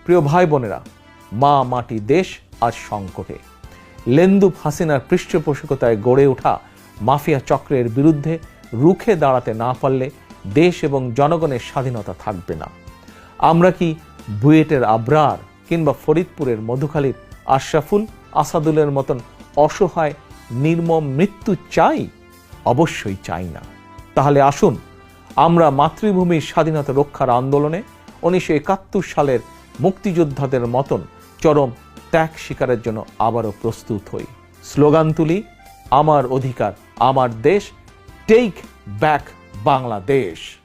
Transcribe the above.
প্রিয় ভাই বোনেরা, মা মাটি দেশ আজ সংকটে। লেন্দুপ হাসিনার পৃষ্ঠপোষকতায় গড়ে ওঠা মাফিয়া চক্রের বিরুদ্ধে রুখে দাঁড়াতে না পারলে দেশ এবং জনগণের স্বাধীনতা থাকবে না। আমরা কি বুয়েটের আবরার কিংবা ফরিদপুরের মধুখালীর আশরাফুল আসাদুলের মতন অসহায় নির্মম মৃত্যু চাই? অবশ্যই চাই না। তাহলে আসুন আমরা মাতৃভূমির স্বাধীনতা রক্ষার আন্দোলনে 1971 সালের মুক্তিযোদ্ধাদের মতন চরম ত্যাগ স্বীকারের জন্য আবারও প্রস্তুত হই। স্লোগান তুলি, আমার অধিকার, আমার দেশ, টেক ব্যাক বাংলাদেশ।